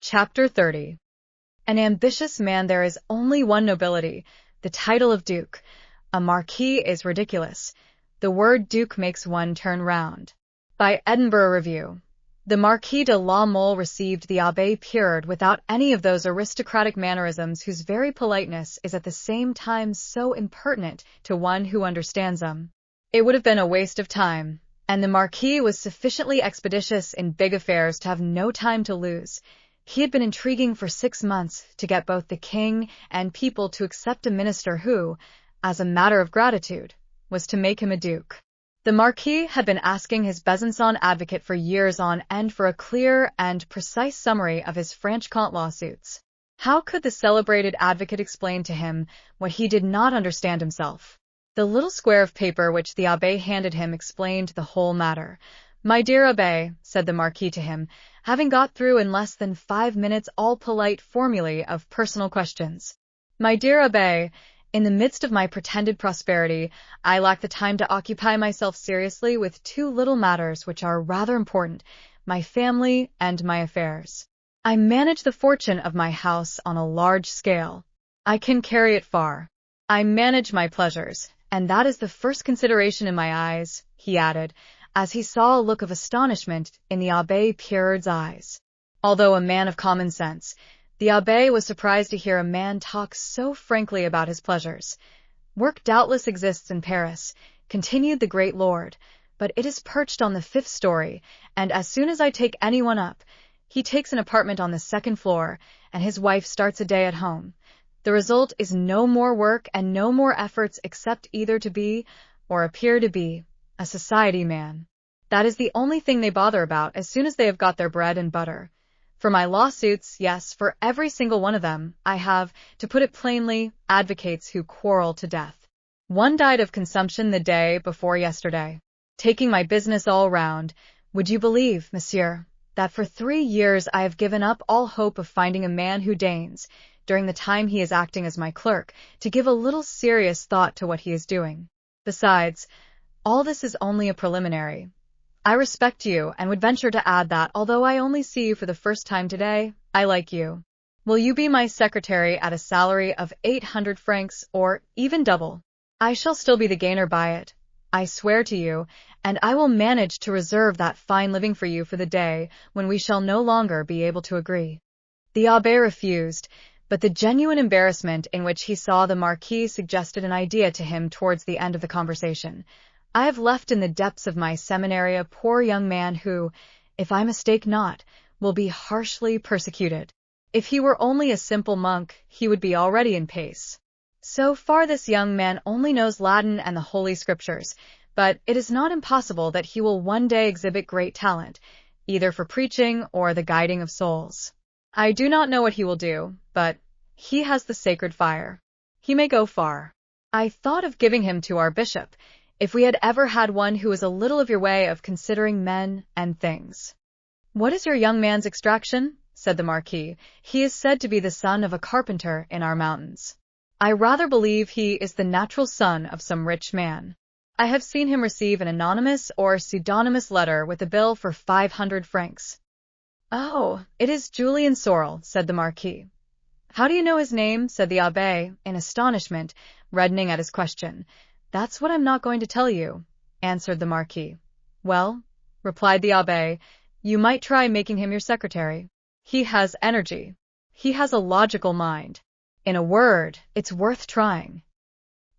Chapter 30. An ambitious man. There is only one nobility, the title of duke. A marquis is ridiculous. The word duke makes one turn round. By Edinburgh Review. The Marquis de la Mole received the Abbé Pirard without any of those aristocratic mannerisms whose very politeness is at the same time so impertinent to one who understands them. It would have been a waste of time, and the Marquis was sufficiently expeditious in big affairs to have no time to lose. He had been intriguing for 6 months to get both the king and people to accept a minister who, as a matter of gratitude, was to make him a duke. The Marquis had been asking his Besançon advocate for years on end for a clear and precise summary of his Franche-Comté lawsuits. How could the celebrated advocate explain to him what he did not understand himself? The little square of paper which the Abbé handed him explained the whole matter. "My dear Abbé," said the Marquis to him, having got through in less than 5 minutes all polite formulae of personal questions. "My dear Abbé, in the midst of my pretended prosperity, I lack the time to occupy myself seriously with 2 little matters which are rather important, my family and my affairs. I manage the fortune of my house on a large scale. I can carry it far. I manage my pleasures, and that is the first consideration in my eyes," he added, as he saw a look of astonishment in the Abbé Pirard's eyes. Although a man of common sense, the Abbé was surprised to hear a man talk so frankly about his pleasures. "Work doubtless exists in Paris," continued the great lord, "but it is perched on the 5th story, and as soon as I take anyone up, he takes an apartment on the 2nd floor, and his wife starts a day at home. The result is no more work and no more efforts except either to be, or appear to be, a society man. That is the only thing they bother about as soon as they have got their bread and butter. For my lawsuits, yes, for every single one of them, I have, to put it plainly, advocates who quarrel to death. One died of consumption the day before yesterday. Taking my business all round, would you believe, monsieur, that for 3 years I have given up all hope of finding a man who deigns, during the time he is acting as my clerk, to give a little serious thought to what he is doing. Besides, all this is only a preliminary. I respect you, and would venture to add that, although I only see you for the first time today, I like you. Will you be my secretary at a salary of 800 francs, or even double? I shall still be the gainer by it, I swear to you, and I will manage to reserve that fine living for you for the day when we shall no longer be able to agree." The Abbé refused, but the genuine embarrassment in which he saw the Marquis suggested an idea to him towards the end of the conversation. "I have left in the depths of my seminary a poor young man who, if I mistake not, will be harshly persecuted. If he were only a simple monk, he would be already in pace. So far this young man only knows Latin and the Holy Scriptures, but it is not impossible that he will one day exhibit great talent, either for preaching or the guiding of souls. I do not know what he will do, but he has the sacred fire. He may go far. I thought of giving him to our bishop, if we had ever had one who was a little of your way of considering men and things." "What is your young man's extraction?" said the Marquis. "He is said to be the son of a carpenter in our mountains." "I rather believe he is the natural son of some rich man. I have seen him receive an anonymous or pseudonymous letter with a bill for 500 francs. "Oh, it is Julien Sorel," said the Marquis. "How do you know his name?" said the Abbé, in astonishment, reddening at his question. "That's what I'm not going to tell you," answered the Marquis. "Well," replied the Abbé, "you might try making him your secretary. He has energy. He has a logical mind. In a word, it's worth trying."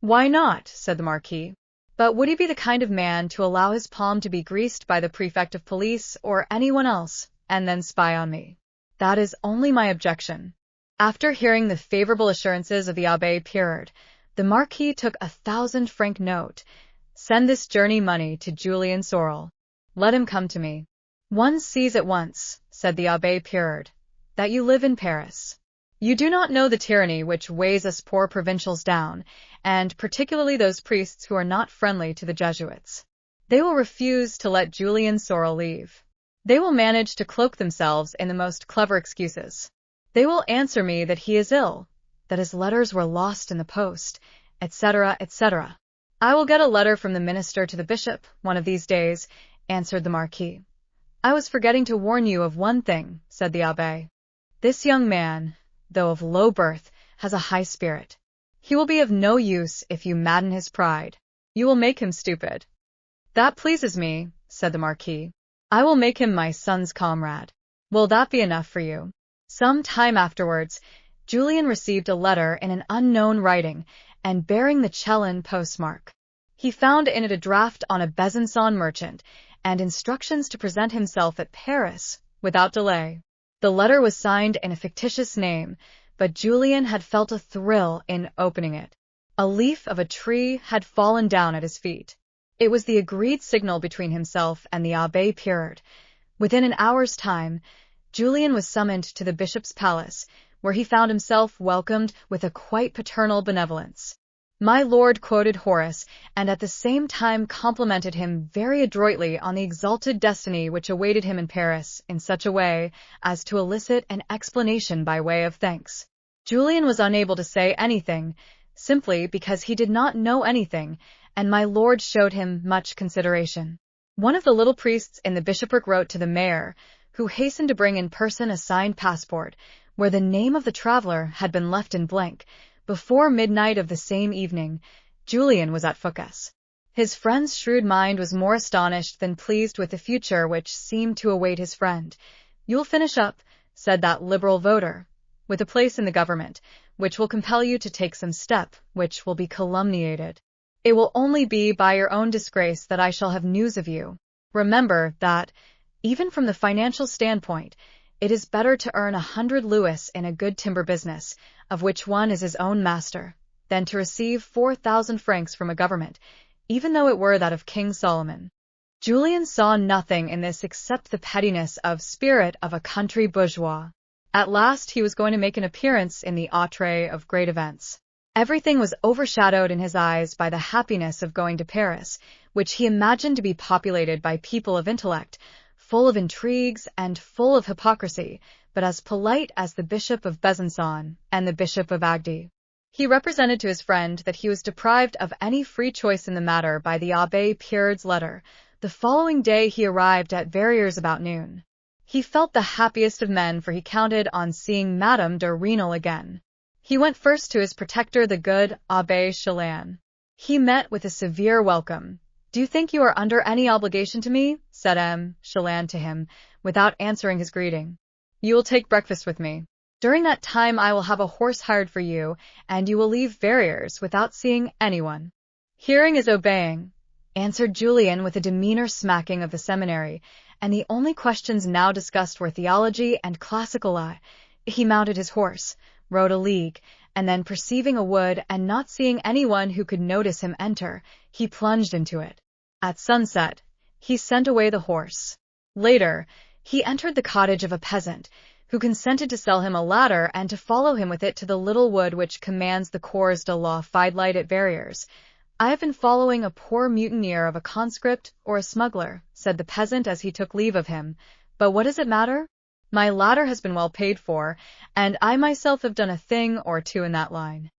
"Why not?" said the Marquis. "But would he be the kind of man to allow his palm to be greased by the prefect of police or anyone else, and then spy on me? That is only my objection." After hearing the favorable assurances of the Abbé Pirard, the Marquis took a 1,000-franc note. "Send this journey money to Julien Sorel. Let him come to me." "One sees at once," said the Abbé Pirard, "that you live in Paris. You do not know the tyranny which weighs us poor provincials down, and particularly those priests who are not friendly to the Jesuits. They will refuse to let Julien Sorel leave. They will manage to cloak themselves in the most clever excuses. They will answer me that he is ill, that his letters were lost in the post, etc., etc. "I will get a letter from the minister to the bishop one of these days," answered the Marquis. "I was forgetting to warn you of one thing," said the Abbé. This young man, though of low birth, has a high spirit. He will be of no use if you madden his pride. You will make him stupid." "That pleases me," said the Marquis. "I will make him my son's comrade. Will that be enough for you?" Some time afterwards, Julien received a letter in an unknown writing and bearing the Chelon postmark. He found in it a draft on a Besançon merchant and instructions to present himself at Paris without delay. The letter was signed in a fictitious name, but Julien had felt a thrill in opening it. A leaf of a tree had fallen down at his feet. It was the agreed signal between himself and the Abbé Pirard. Within an hour's time, Julien was summoned to the bishop's palace, where he found himself welcomed with a quite paternal benevolence. My lord quoted Horace, and at the same time complimented him very adroitly on the exalted destiny which awaited him in Paris in such a way as to elicit an explanation by way of thanks. Julien was unable to say anything, simply because he did not know anything, and my lord showed him much consideration. One of the little priests in the bishopric wrote to the mayor, who hastened to bring in person a signed passport, where the name of the traveler had been left in blank. Before midnight of the same evening, Julien was at Foucault's. His friend's shrewd mind was more astonished than pleased with the future which seemed to await his friend. "You'll finish up," said that liberal voter, "with a place in the government, which will compel you to take some step which will be calumniated. It will only be by your own disgrace that I shall have news of you. Remember that, even from the financial standpoint, it is better to earn 100 louis in a good timber business, of which one is his own master, than to receive 4,000 francs from a government, even though it were that of King Solomon." Julien saw nothing in this except the pettiness of spirit of a country bourgeois. At last he was going to make an appearance in the outre of great events. Everything was overshadowed in his eyes by the happiness of going to Paris, which he imagined to be populated by people of intellect, full of intrigues and full of hypocrisy, but as polite as the Bishop of Besançon and the Bishop of Agde. He represented to his friend that he was deprived of any free choice in the matter by the Abbé Pirard's letter. The following day he arrived at Verrières about noon. He felt the happiest of men, for he counted on seeing Madame de Rênal again. He went first to his protector, the good Abbé Julien. He met with a severe welcome. "Do you think you are under any obligation to me?" said M. Julien to him, without answering his greeting. "You will take breakfast with me. During that time I will have a horse hired for you, and you will leave Verrières without seeing anyone." "Hearing is obeying," answered Julien with a demeanor smacking of the seminary, and the only questions now discussed were theology and classical law. He mounted his horse, rode a league, and then perceiving a wood and not seeing anyone who could notice him enter, he plunged into it. At sunset, he sent away the horse. Later, he entered the cottage of a peasant, who consented to sell him a ladder and to follow him with it to the little wood which commands the Cours de la Fidélité at Verrières. "I have been following a poor mutineer of a conscript or a smuggler," said the peasant as he took leave of him, "but what does it matter? My ladder has been well paid for, and I myself have done a thing or two in that line."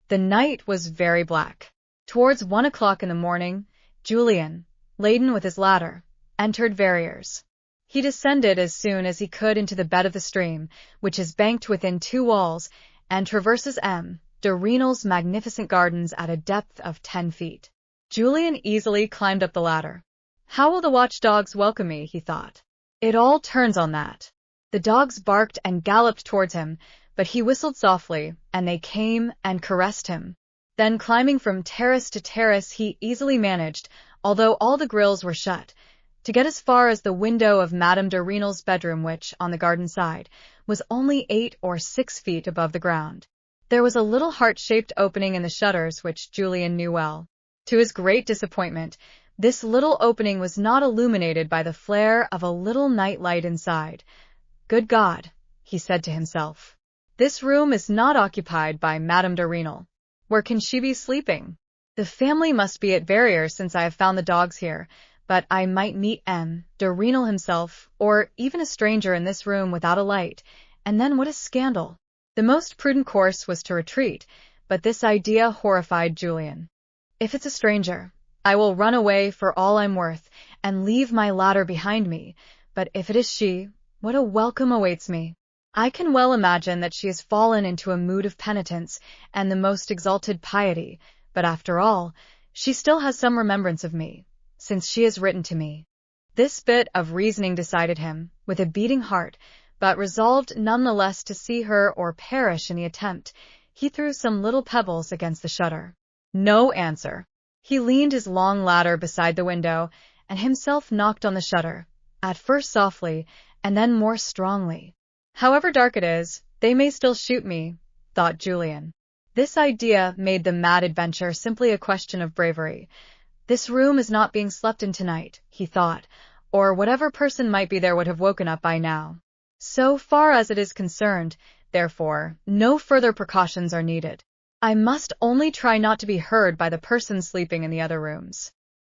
The night was very black. Towards 1 o'clock in the morning, Julien, laden with his ladder, entered Verrières. He descended as soon as he could into the bed of the stream, which is banked within 2 walls, and traverses M. de Rênal's magnificent gardens at a depth of 10 feet. Julien easily climbed up the ladder. "How will the watchdogs welcome me?" he thought. "It all turns on that." The dogs barked and galloped towards him, but he whistled softly, and they came and caressed him. Then, climbing from terrace to terrace, he easily managed, although all the grilles were shut, to get as far as the window of Madame de Rênal's bedroom, which, on the garden side, was only 8 or 6 feet above the ground. There was a little heart-shaped opening in the shutters, which Julien knew well. To his great disappointment, this little opening was not illuminated by the flare of a little night light inside. "Good God," he said to himself, "this room is not occupied by Madame de Rênal. Where can she be sleeping? The family must be at Verrières, since I have found the dogs here, but I might meet M. de Rênal himself, or even a stranger in this room without a light, and then what a scandal." The most prudent course was to retreat, but this idea horrified Julien. "If it's a stranger, I will run away for all I'm worth, and leave my ladder behind me, but if it is she, what a welcome awaits me! I can well imagine that she has fallen into a mood of penitence and the most exalted piety, but after all, she still has some remembrance of me, since she has written to me. This bit of reasoning decided him, with a beating heart, but resolved nonetheless to see her or perish in the attempt. He threw some little pebbles against the shutter. No answer. He leaned his long ladder beside the window, and himself knocked on the shutter, at first softly, and then more strongly. However dark it is, they may still shoot me, thought Julien. This idea made the mad adventure simply a question of bravery. This room is not being slept in tonight, he thought, or whatever person might be there would have woken up by now. So far as it is concerned, therefore, no further precautions are needed. I must only try not to be heard by the person sleeping in the other rooms.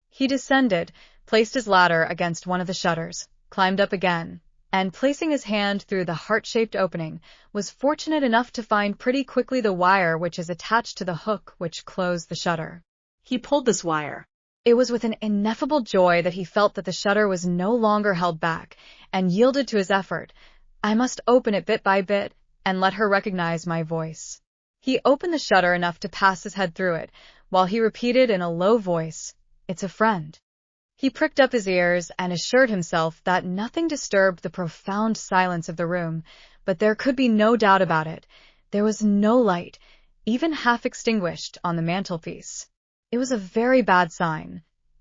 He descended, placed his ladder against one of the shutters, climbed up again, and placing his hand through the heart-shaped opening, was fortunate enough to find pretty quickly the wire which is attached to the hook which closed the shutter. He pulled this wire. It was with an ineffable joy that he felt that the shutter was no longer held back, and yielded to his effort. I must open it bit by bit, and let her recognize my voice. He opened the shutter enough to pass his head through it, while he repeated in a low voice, "It's a friend." He pricked up his ears and assured himself that nothing disturbed the profound silence of the room, but there could be no doubt about it. There was no light, even half extinguished, on the mantelpiece. It was a very bad sign.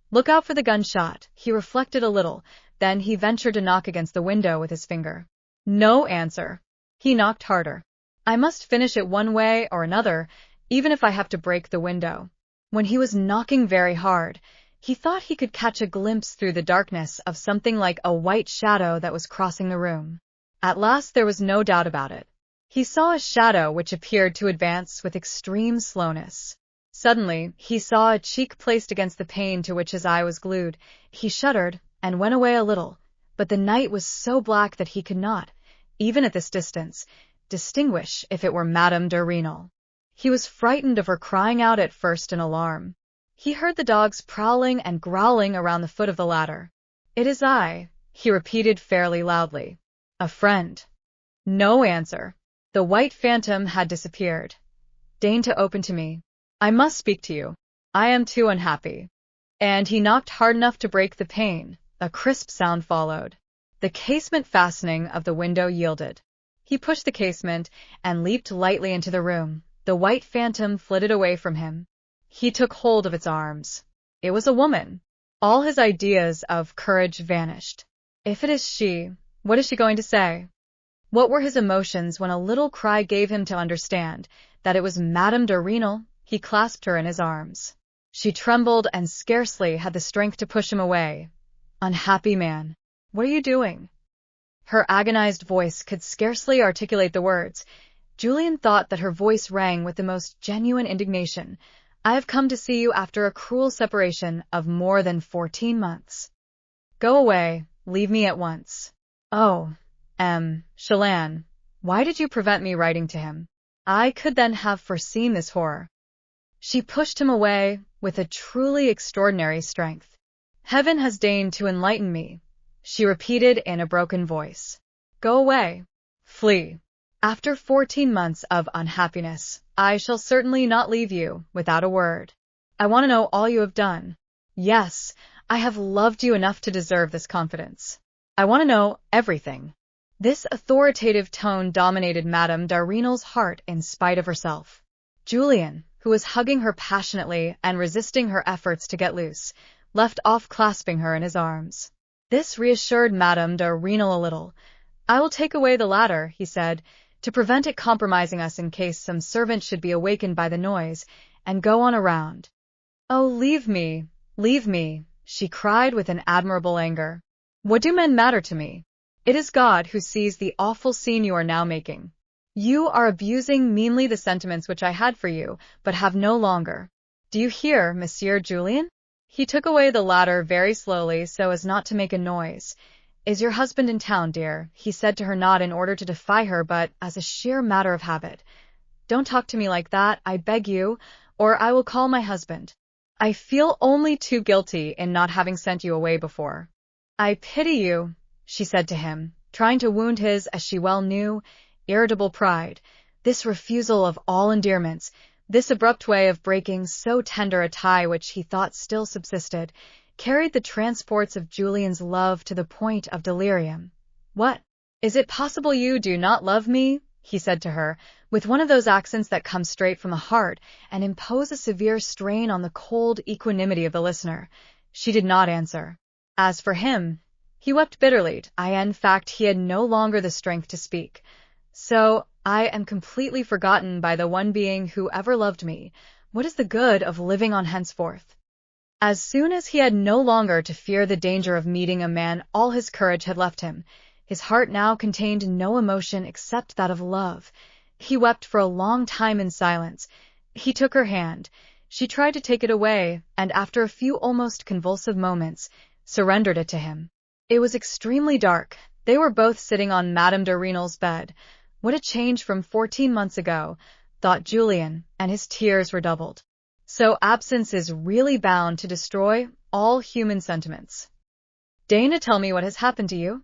Look out for the gunshot, he reflected a little, then he ventured to knock against the window with his finger. No answer. He knocked harder. I must finish it one way or another, even if I have to break the window. When he was knocking very hard, he thought he could catch a glimpse through the darkness of something like a white shadow that was crossing the room. At last there was no doubt about it. He saw a shadow which appeared to advance with extreme slowness. Suddenly, he saw a cheek placed against the pane to which his eye was glued. He shuddered, and went away a little, but the night was so black that he could not, even at this distance, distinguish if it were Madame de Renal. He was frightened of her crying out at first in alarm. He heard the dogs prowling and growling around the foot of the ladder. "It is I," he repeated fairly loudly. "A friend." No answer. The white phantom had disappeared. "Deign to open to me. I must speak to you. I am too unhappy." And he knocked hard enough to break the pane. A crisp sound followed. The casement fastening of the window yielded. He pushed the casement and leaped lightly into the room. The white phantom flitted away from him. He took hold of its arms. It was a woman. All his ideas of courage vanished. If it is she, what is she going to say? What were his emotions when a little cry gave him to understand that it was Madame de Renal? He clasped her in his arms. She trembled and scarcely had the strength to push him away. "Unhappy man, what are you doing?" Her agonized voice could scarcely articulate the words. Julien thought that her voice rang with the most genuine indignation. "I have come to see you after a cruel separation of more than 14 months. Go away, leave me at once." "Oh, Julien, why did you prevent me writing to him? I could then have foreseen this horror." She pushed him away with a truly extraordinary strength. "Heaven has deigned to enlighten me," she repeated in a broken voice. "Go away. Flee. After 14 months of unhappiness, I shall certainly not leave you without a word. I want to know all you have done. Yes, I have loved you enough to deserve this confidence. I want to know everything." This authoritative tone dominated Madame de Renal's heart in spite of herself. Julien, who was hugging her passionately and resisting her efforts to get loose, left off clasping her in his arms. This reassured Madame de Renal a little. "I will take away the ladder," he said, "to prevent it compromising us in case some servant should be awakened by the noise, and go on a round." "Oh, leave me, she cried with an admirable anger. "What do men matter to me? It is God who sees the awful scene you are now making. You are abusing meanly the sentiments which I had for you, but have no longer. Do you hear, Monsieur Julien?" He took away the ladder very slowly so as not to make a noise. "Is your husband in town, dear?" he said to her, not in order to defy her, but as a sheer matter of habit. "Don't talk to me like that, I beg you, or I will call my husband. I feel only too guilty in not having sent you away before." "I pity you," she said to him, trying to wound his, as she well knew, irritable pride, this refusal of all endearments, this abrupt way of breaking so tender a tie which he thought still subsisted, carried the transports of Julien's love to the point of delirium. "What? Is it possible you do not love me?" he said to her, with one of those accents that come straight from the heart and impose a severe strain on the cold equanimity of the listener. She did not answer. As for him, he wept bitterly. In fact, he had no longer the strength to speak. "So, I am completely forgotten by the one being who ever loved me. What is the good of living on henceforth?" As soon as he had no longer to fear the danger of meeting a man, all his courage had left him. His heart now contained no emotion except that of love. He wept for a long time in silence. He took her hand. She tried to take it away, and after a few almost convulsive moments, surrendered it to him. It was extremely dark. They were both sitting on Madame de Renal's bed. What a change from 14 months ago, thought Julien, and his tears redoubled. So absence is really bound to destroy all human sentiments. "Deign to tell me what has happened to you?"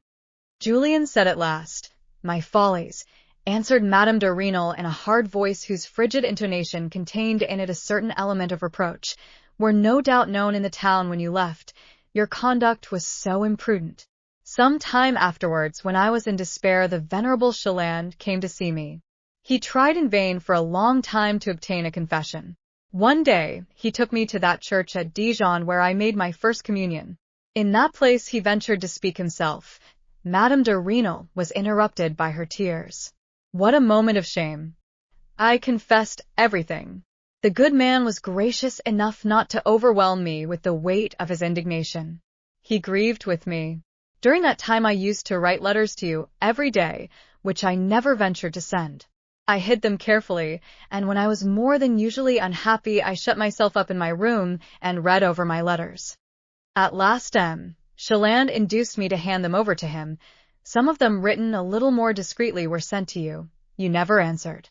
Julien said at last. "My follies," answered Madame de Renal in a hard voice whose frigid intonation contained in it a certain element of reproach, "were no doubt known in the town when you left. Your conduct was so imprudent. Some time afterwards, when I was in despair, the venerable Julien came to see me. He tried in vain for a long time to obtain a confession. One day, he took me to that church at Dijon where I made my first communion. In that place he ventured to speak himself." Madame de Renal was interrupted by her tears. What a moment of shame! "I confessed everything. The good man was gracious enough not to overwhelm me with the weight of his indignation. He grieved with me. During that time I used to write letters to you every day, which I never ventured to send. I hid them carefully, and when I was more than usually unhappy I shut myself up in my room and read over my letters. At last Julien induced me to hand them over to him. Some of them, written a little more discreetly, were sent to you. You never answered.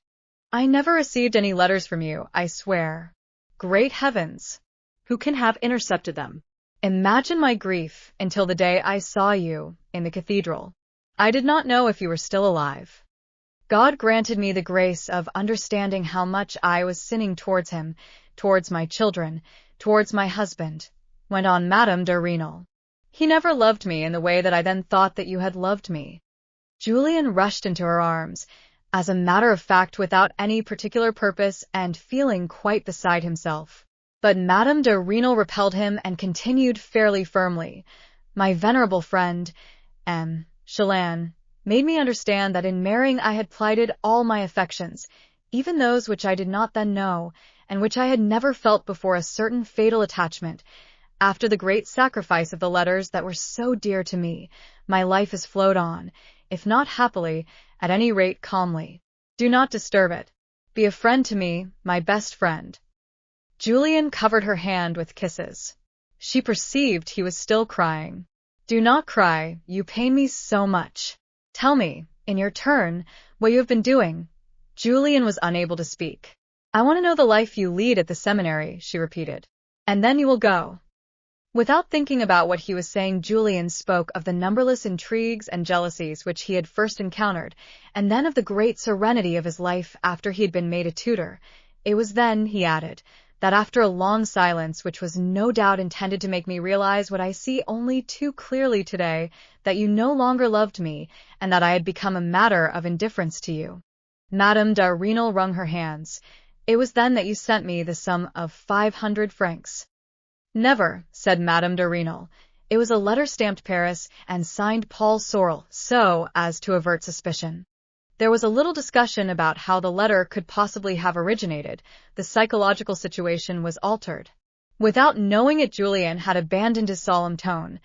I never received any letters from you, I swear. Great heavens! Who can have intercepted them? Imagine my grief until the day I saw you in the cathedral. I did not know if you were still alive. God granted me the grace of understanding how much I was sinning towards him, towards my children, towards my husband," went on Madame de Renal. "He never loved me in the way that I then thought that you had loved me." Julien rushed into her arms, as a matter of fact without any particular purpose and feeling quite beside himself. But Madame de Renal repelled him and continued fairly firmly. "My venerable friend, Julien, made me understand that in marrying I had plighted all my affections, even those which I did not then know, and which I had never felt before, a certain fatal attachment. After the great sacrifice of the letters that were so dear to me, my life has flowed on, if not happily, at any rate calmly. Do not disturb it. Be a friend to me, my best friend." Julien covered her hand with kisses. She perceived he was still crying. "Do not cry, you pain me so much. Tell me, in your turn, what you have been doing." Julien was unable to speak. "I want to know the life you lead at the seminary," she repeated. "And then you will go." Without thinking about what he was saying, Julien spoke of the numberless intrigues and jealousies which he had first encountered, and then of the great serenity of his life after he had been made a tutor. "It was then," he added, "that after a long silence, which was no doubt intended to make me realize what I see only too clearly today, that you no longer loved me, and that I had become a matter of indifference to you." Madame de Renal wrung her hands. "It was then that you sent me the sum of 500 francs. "Never," said Madame de Renal. "It was a letter stamped Paris and signed Paul Sorel, so as to avert suspicion. There was a little discussion about how the letter could possibly have originated. The psychological situation was altered. Without knowing it, Julien had abandoned his solemn tone.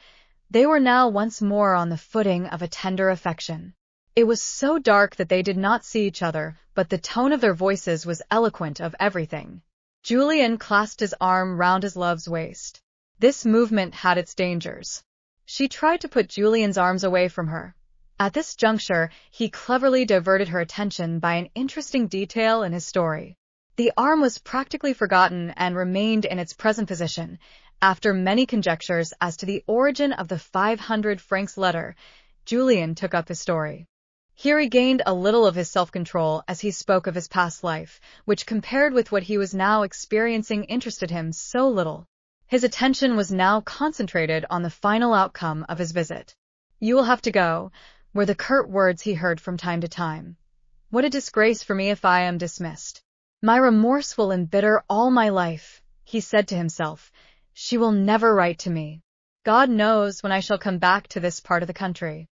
They were now once more on the footing of a tender affection. It was so dark that they did not see each other, but the tone of their voices was eloquent of everything." Julien clasped his arm round his love's waist. This movement had its dangers. She tried to put Julien's arms away from her. At this juncture, he cleverly diverted her attention by an interesting detail in his story. The arm was practically forgotten and remained in its present position. After many conjectures as to the origin of the 500 francs letter, Julien took up his story. He regained a little of his self-control as he spoke of his past life, which compared with what he was now experiencing interested him so little. His attention was now concentrated on the final outcome of his visit. "You will have to go," were the curt words he heard from time to time. "What a disgrace for me if I am dismissed. My remorse will embitter all my life," he said to himself. "She will never write to me. God knows when I shall come back to this part of the country."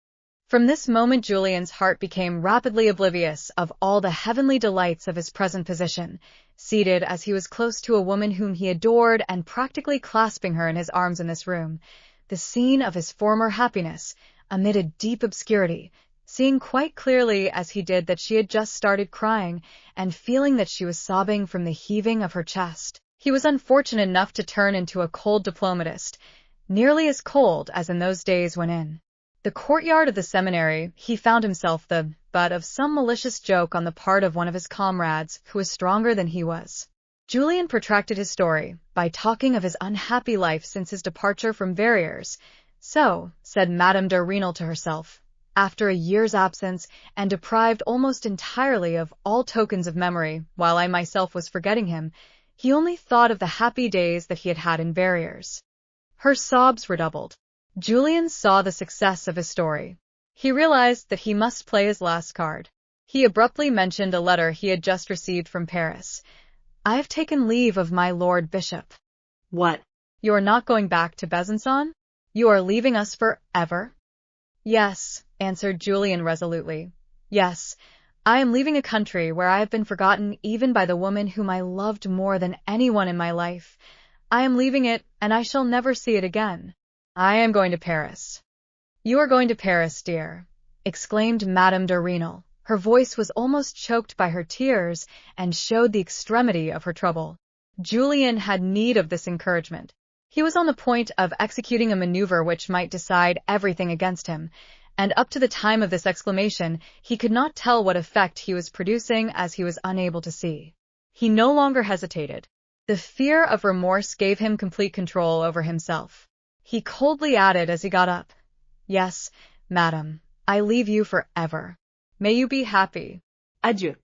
From this moment Julien's heart became rapidly oblivious of all the heavenly delights of his present position, seated as he was close to a woman whom he adored and practically clasping her in his arms in this room, the scene of his former happiness, amid a deep obscurity, seeing quite clearly as he did that she had just started crying, and feeling that she was sobbing from the heaving of her chest. He was unfortunate enough to turn into a cold diplomatist, nearly as cold as in those days when in the courtyard of the seminary he found himself the butt of some malicious joke on the part of one of his comrades who was stronger than he was. Julien protracted his story by talking of his unhappy life since his departure from Verrières. "So," said Madame de Rênal to herself, "after a year's absence, and deprived almost entirely of all tokens of memory, while I myself was forgetting him, he only thought of the happy days that he had had in Verrières." Her sobs redoubled. Julien saw the success of his story. He realized that he must play his last card. He abruptly mentioned a letter he had just received from Paris. "I have taken leave of my Lord Bishop." "What? "You are not going back to Besançon? You are leaving us for ever?" "Yes," answered Julien resolutely. "Yes, I am leaving a country where I have been forgotten even by the woman whom I loved more than anyone in my life. I am leaving it, and I shall never see it again. I am going to Paris." "You are going to Paris, dear," exclaimed Madame de Rênal. Her voice was almost choked by her tears and showed the extremity of her trouble. Julien had need of this encouragement. He was on the point of executing a maneuver which might decide everything against him, and up to the time of this exclamation he could not tell what effect he was producing, as he was unable to see. He no longer hesitated. The fear of remorse gave him complete control over himself. He coldly added as he got up, "Yes, madam, I leave you for ever. May you be happy. Adieu."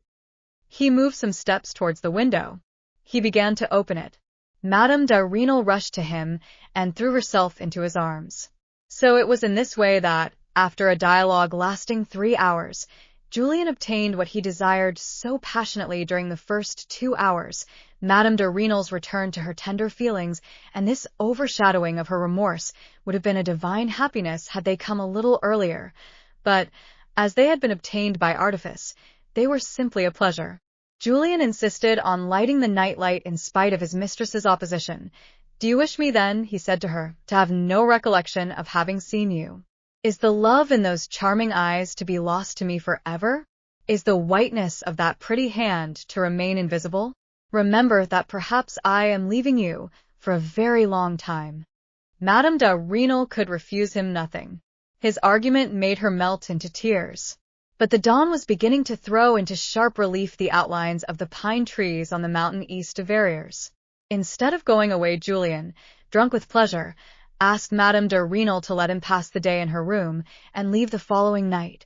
He moved some steps towards the window. He began to open it. Madame de Rênal rushed to him and threw herself into his arms. So it was in this way that, after a dialogue lasting 3 hours, Julien obtained what he desired so passionately during the first 2 hours, Madame de Rênal's return to her tender feelings, and this overshadowing of her remorse would have been a divine happiness had they come a little earlier. But, as they had been obtained by artifice, they were simply a pleasure. Julien insisted on lighting the night-light in spite of his mistress's opposition. "Do you wish me then," he said to her, "to have no recollection of having seen you? Is the love in those charming eyes to be lost to me forever? Is the whiteness of that pretty hand to remain invisible? Remember that perhaps I am leaving you for a very long time." Madame de Rênal could refuse him nothing. His argument made her melt into tears. But the dawn was beginning to throw into sharp relief the outlines of the pine trees on the mountain east of Verrières. Instead of going away, Julien, drunk with pleasure, asked Madame de Rênal to let him pass the day in her room and leave the following night.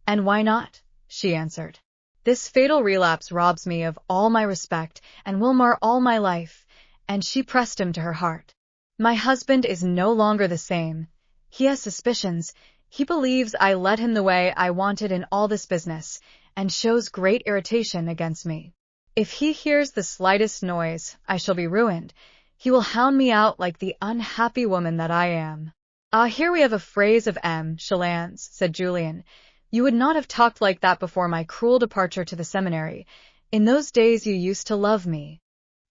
"And why not?" she answered. "This fatal relapse robs me of all my respect and will mar all my life," and she pressed him to her heart. "My husband is no longer the same. He has suspicions. He believes I led him the way I wanted in all this business, and shows great irritation against me. If he hears the slightest noise, I shall be ruined. He will hound me out like the unhappy woman that I am." "Ah, here we have a phrase of M. Chelin's," said Julien. "You would not have talked like that before my cruel departure to the seminary. In those days you used to love me."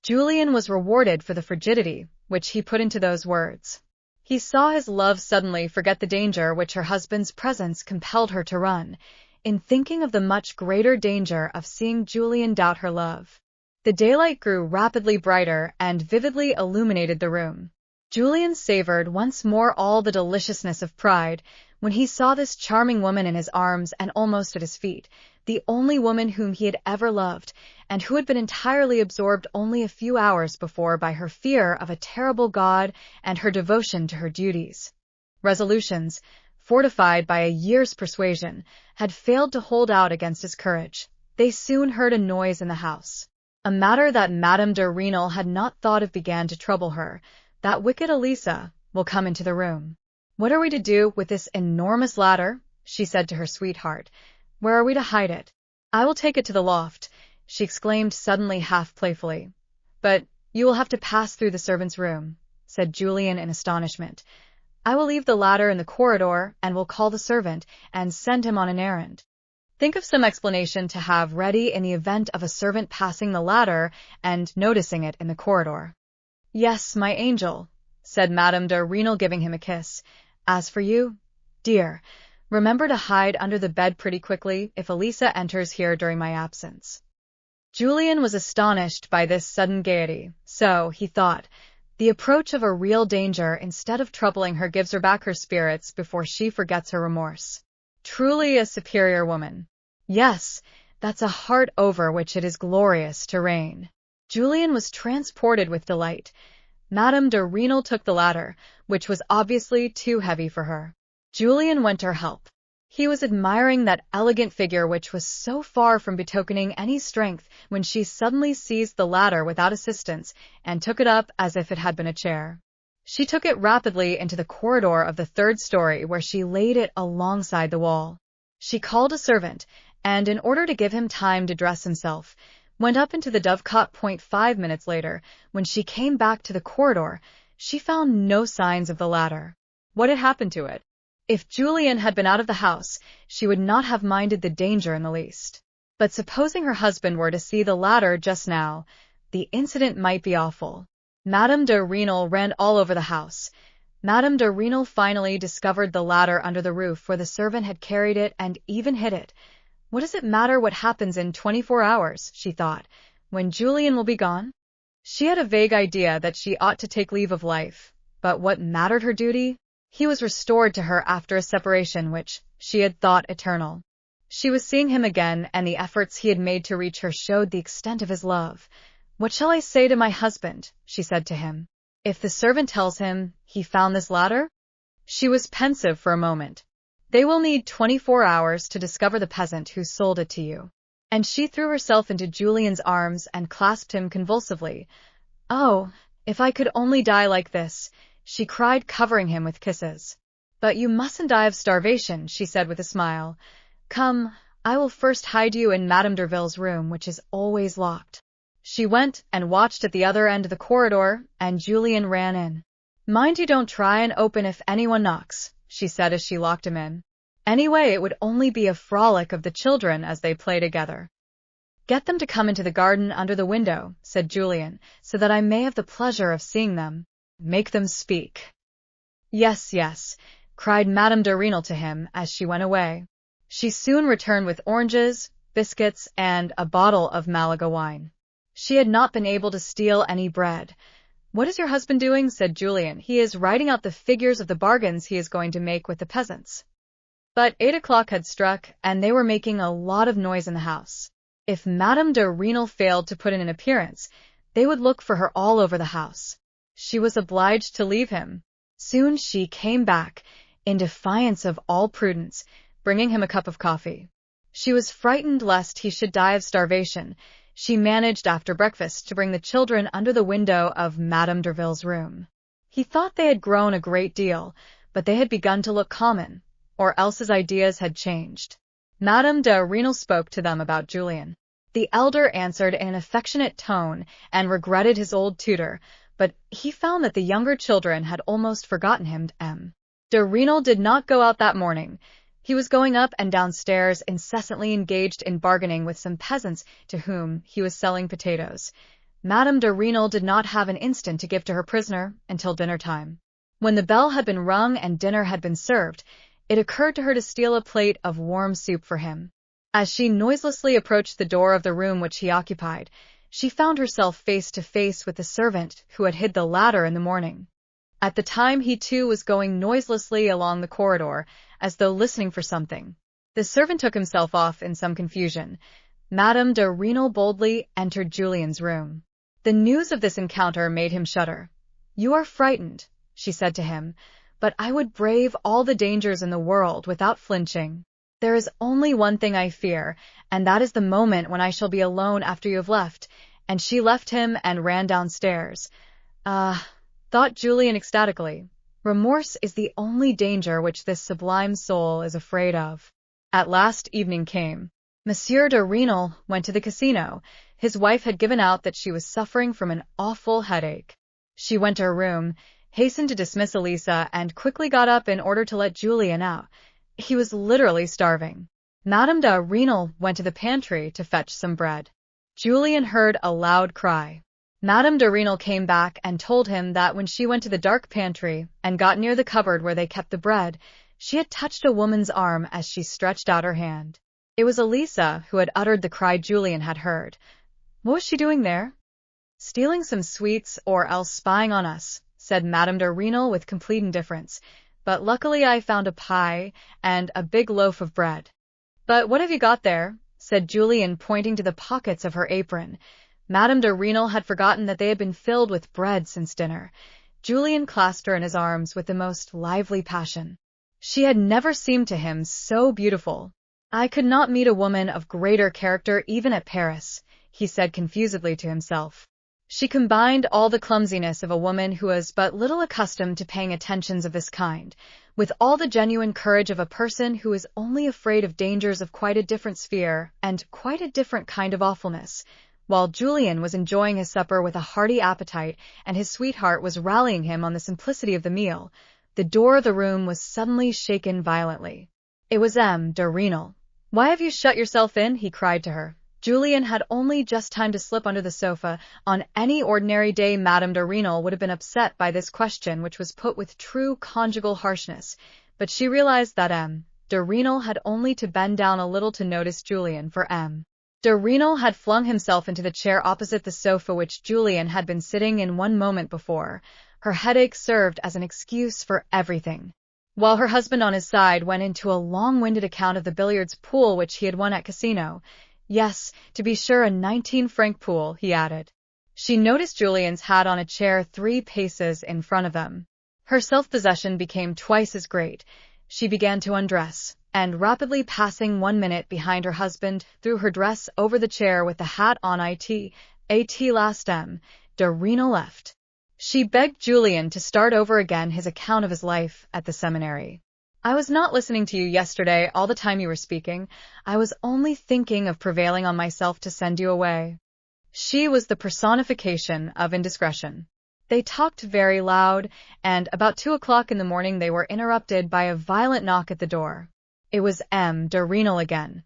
Julien was rewarded for the frigidity which he put into those words. He saw his love suddenly forget the danger which her husband's presence compelled her to run, in thinking of the much greater danger of seeing Julien doubt her love. The daylight grew rapidly brighter and vividly illuminated the room. Julien savored once more all the deliciousness of pride when he saw this charming woman in his arms and almost at his feet, the only woman whom he had ever loved, and who had been entirely absorbed only a few hours before by her fear of a terrible God and her devotion to her duties. Resolutions, fortified by a year's persuasion, had failed to hold out against his courage. They soon heard a noise in the house. A matter that Madame de Renal had not thought of began to trouble her. That wicked Elisa will come into the room. What are we to do with this enormous ladder? She said to her sweetheart. Where are we to hide it? I will take it to the loft, she exclaimed suddenly half playfully. But you will have to pass through the servants' room, said Julien in astonishment. I will leave the ladder in the corridor and will call the servant and send him on an errand. Think of some explanation to have ready in the event of a servant passing the ladder and noticing it in the corridor. Yes, my angel, said Madame de Renal, giving him a kiss. As for you, dear, remember to hide under the bed pretty quickly if Elisa enters here during my absence. Julien was astonished by this sudden gaiety, so, he thought, the approach of a real danger instead of troubling her gives her back her spirits before she forgets her remorse. Truly a superior woman. Yes, that's a heart over which it is glorious to reign. Julien was transported with delight. Madame de Renal took the ladder, which was obviously too heavy for her. Julien went to her help. He was admiring that elegant figure which was so far from betokening any strength when she suddenly seized the ladder without assistance and took it up as if it had been a chair. She took it rapidly into the corridor of the third story where she laid it alongside the wall. She called a servant, and in order to give him time to dress himself, went up into the dovecot. 5 minutes later, when she came back to the corridor, she found no signs of the ladder. What had happened to it? If Julien had been out of the house, she would not have minded the danger in the least. But supposing her husband were to see the ladder just now, the incident might be awful. Madame de Renal ran all over the house. Madame de Renal finally discovered the ladder under the roof where the servant had carried it and even hid it. What does it matter what happens in 24 hours, she thought, when Julien will be gone? She had a vague idea that she ought to take leave of life, but what mattered her duty? He was restored to her after a separation which she had thought eternal. She was seeing him again, and the efforts he had made to reach her showed the extent of his love. What shall I say to my husband? She said to him. If the servant tells him he found this ladder? She was pensive for a moment. They will need 24 hours to discover the peasant who sold it to you. And she threw herself into Julien's arms and clasped him convulsively. Oh, if I could only die like this, she cried, covering him with kisses. But you mustn't die of starvation, she said with a smile. Come, I will first hide you in Madame Derville's room, which is always locked. She went and watched at the other end of the corridor, and Julien ran in. Mind you don't try and open if anyone knocks, she said as she locked him in. Anyway, it would only be a frolic of the children as they play together. Get them to come into the garden under the window, said Julien, so that I may have the pleasure of seeing them. Make them speak. Yes, yes, cried Madame de Renal to him as she went away. She soon returned with oranges, biscuits, and a bottle of Malaga wine. She had not been able to steal any bread. What is your husband doing? Said Julien. He is writing out the figures of the bargains he is going to make with the peasants. But 8 o'clock had struck, and they were making a lot of noise in the house. If Madame de Renal failed to put in an appearance, they would look for her all over the house. She was obliged to leave him. Soon she came back, in defiance of all prudence, bringing him a cup of coffee. She was frightened lest he should die of starvation. She managed after breakfast to bring the children under the window of Madame Derville's room. He thought they had grown a great deal, but they had begun to look common, or else his ideas had changed. Madame de Renal spoke to them about Julien. The elder answered in an affectionate tone and regretted his old tutor, but he found that the younger children had almost forgotten him. De Renal did not go out that morning. He was going up and downstairs, incessantly engaged in bargaining with some peasants to whom he was selling potatoes. Madame de Renal did not have an instant to give to her prisoner until dinner time. When the bell had been rung and dinner had been served, it occurred to her to steal a plate of warm soup for him. As she noiselessly approached the door of the room which he occupied, she found herself face to face with the servant who had hid the ladder in the morning. At the time he too was going noiselessly along the corridor, as though listening for something. The servant took himself off in some confusion. Madame de Renal boldly entered Julien's room. The news of this encounter made him shudder. You are frightened, she said to him. but I would brave all the dangers in the world without flinching. There is only one thing I fear, and that is the moment when I shall be alone after you have left." And she left him and ran downstairs. Ah, thought Julien ecstatically. Remorse is the only danger which this sublime soul is afraid of. At last evening came. Monsieur de Rênal went to the casino. His wife had given out that she was suffering from an awful headache. She went to her room, hastened to dismiss Elisa, and quickly got up in order to let Julien out. He was literally starving. Madame de Rênal went to the pantry to fetch some bread. Julien heard a loud cry. Madame de Rênal came back and told him that when she went to the dark pantry and got near the cupboard where they kept the bread, she had touched a woman's arm as she stretched out her hand. It was Elisa who had uttered the cry Julien had heard. What was she doing there? "Stealing some sweets or else spying on us," said Madame de Rênal with complete indifference. "But luckily I found a pie and a big loaf of bread." "But what have you got there?" said Julien, pointing to the pockets of her apron. Madame de Rênal had forgotten that they had been filled with bread since dinner. Julien clasped her in his arms with the most lively passion. She had never seemed to him so beautiful. "I could not meet a woman of greater character even at Paris," he said confusedly to himself. She combined all the clumsiness of a woman who was but little accustomed to paying attentions of this kind, with all the genuine courage of a person who is only afraid of dangers of quite a different sphere and quite a different kind of awfulness. While Julien was enjoying his supper with a hearty appetite and his sweetheart was rallying him on the simplicity of the meal, the door of the room was suddenly shaken violently. It was M. de Rênal. "Why have you shut yourself in?" he cried to her. Julien had only just time to slip under the sofa. On any ordinary day Madame de Rênal would have been upset by this question, which was put with true conjugal harshness, but she realized that M. de Rênal had only to bend down a little to notice Julien, for M. de Rênal had flung himself into the chair opposite the sofa which Julien had been sitting in 1 moment before. Her headache served as an excuse for everything. While her husband on his side went into a long-winded account of the billiards pool which he had won at casino. "Yes, to be sure, a 19-franc pool," he added. She noticed Julien's hat on a chair 3 paces in front of them. Her self-possession became twice as great. She began to undress, and rapidly passing 1 minute behind her husband, threw her dress over the chair with the hat on it. At last M. de Rênal left. She begged Julien to start over again his account of his life at the seminary. "I was not listening to you yesterday all the time you were speaking. I was only thinking of prevailing on myself to send you away." She was the personification of indiscretion. They talked very loud, and about 2 o'clock in the morning they were interrupted by a violent knock at the door. It was M. de Rênal again.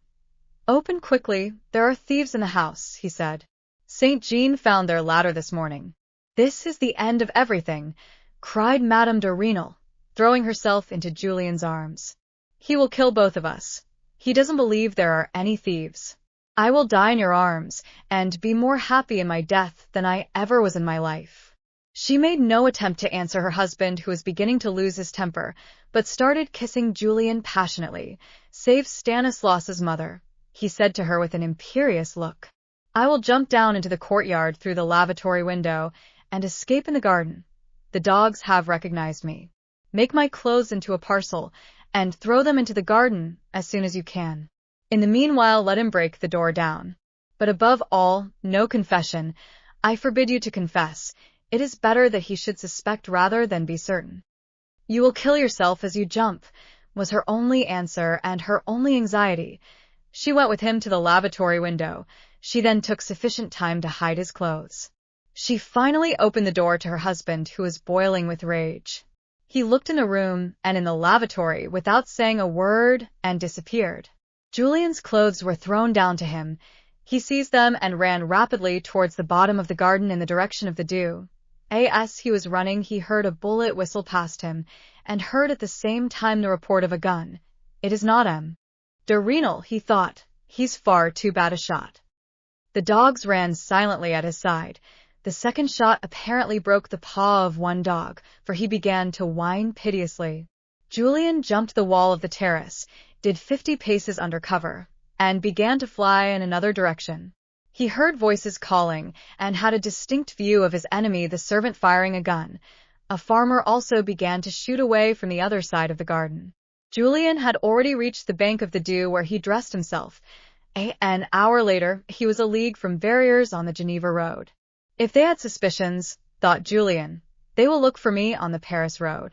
"Open quickly, there are thieves in the house," he said. "Saint Jean found their ladder this morning." "This is the end of everything," cried Madame de Rênal, throwing herself into Julien's arms. "He will kill both of us. He doesn't believe there are any thieves. I will die in your arms, and be more happy in my death than I ever was in my life." She made no attempt to answer her husband, who was beginning to lose his temper, but started kissing Julien passionately. "Save Stanislas's mother," he said to her with an imperious look. "I will jump down into the courtyard through the lavatory window and escape in the garden. The dogs have recognized me. Make my clothes into a parcel and throw them into the garden as soon as you can. In the meanwhile, let him break the door down. But above all, no confession. I forbid you to confess. It is better that he should suspect rather than be certain." "You will kill yourself as you jump," was her only answer and her only anxiety. She went with him to the lavatory window. She then took sufficient time to hide his clothes. She finally opened the door to her husband, who was boiling with rage. He looked in the room and in the lavatory without saying a word and disappeared. Julien's clothes were thrown down to him. He seized them and ran rapidly towards the bottom of the garden in the direction of the dew. As he was running, he heard a bullet whistle past him, and heard at the same time the report of a gun. "It is not M. de Rênal," he thought. "He's far too bad a shot." The dogs ran silently at his side. The second shot apparently broke the paw of one dog, for he began to whine piteously. Julien jumped the wall of the terrace, did 50 paces under cover, and began to fly in another direction. He heard voices calling, and had a distinct view of his enemy, the servant, firing a gun. A farmer also began to shoot away from the other side of the garden. Julien had already reached the bank of the Doubs where he dressed himself. An hour later, he was a league from Verrières on the Geneva road. If they had suspicions, thought Julien, they will look for me on the Paris road.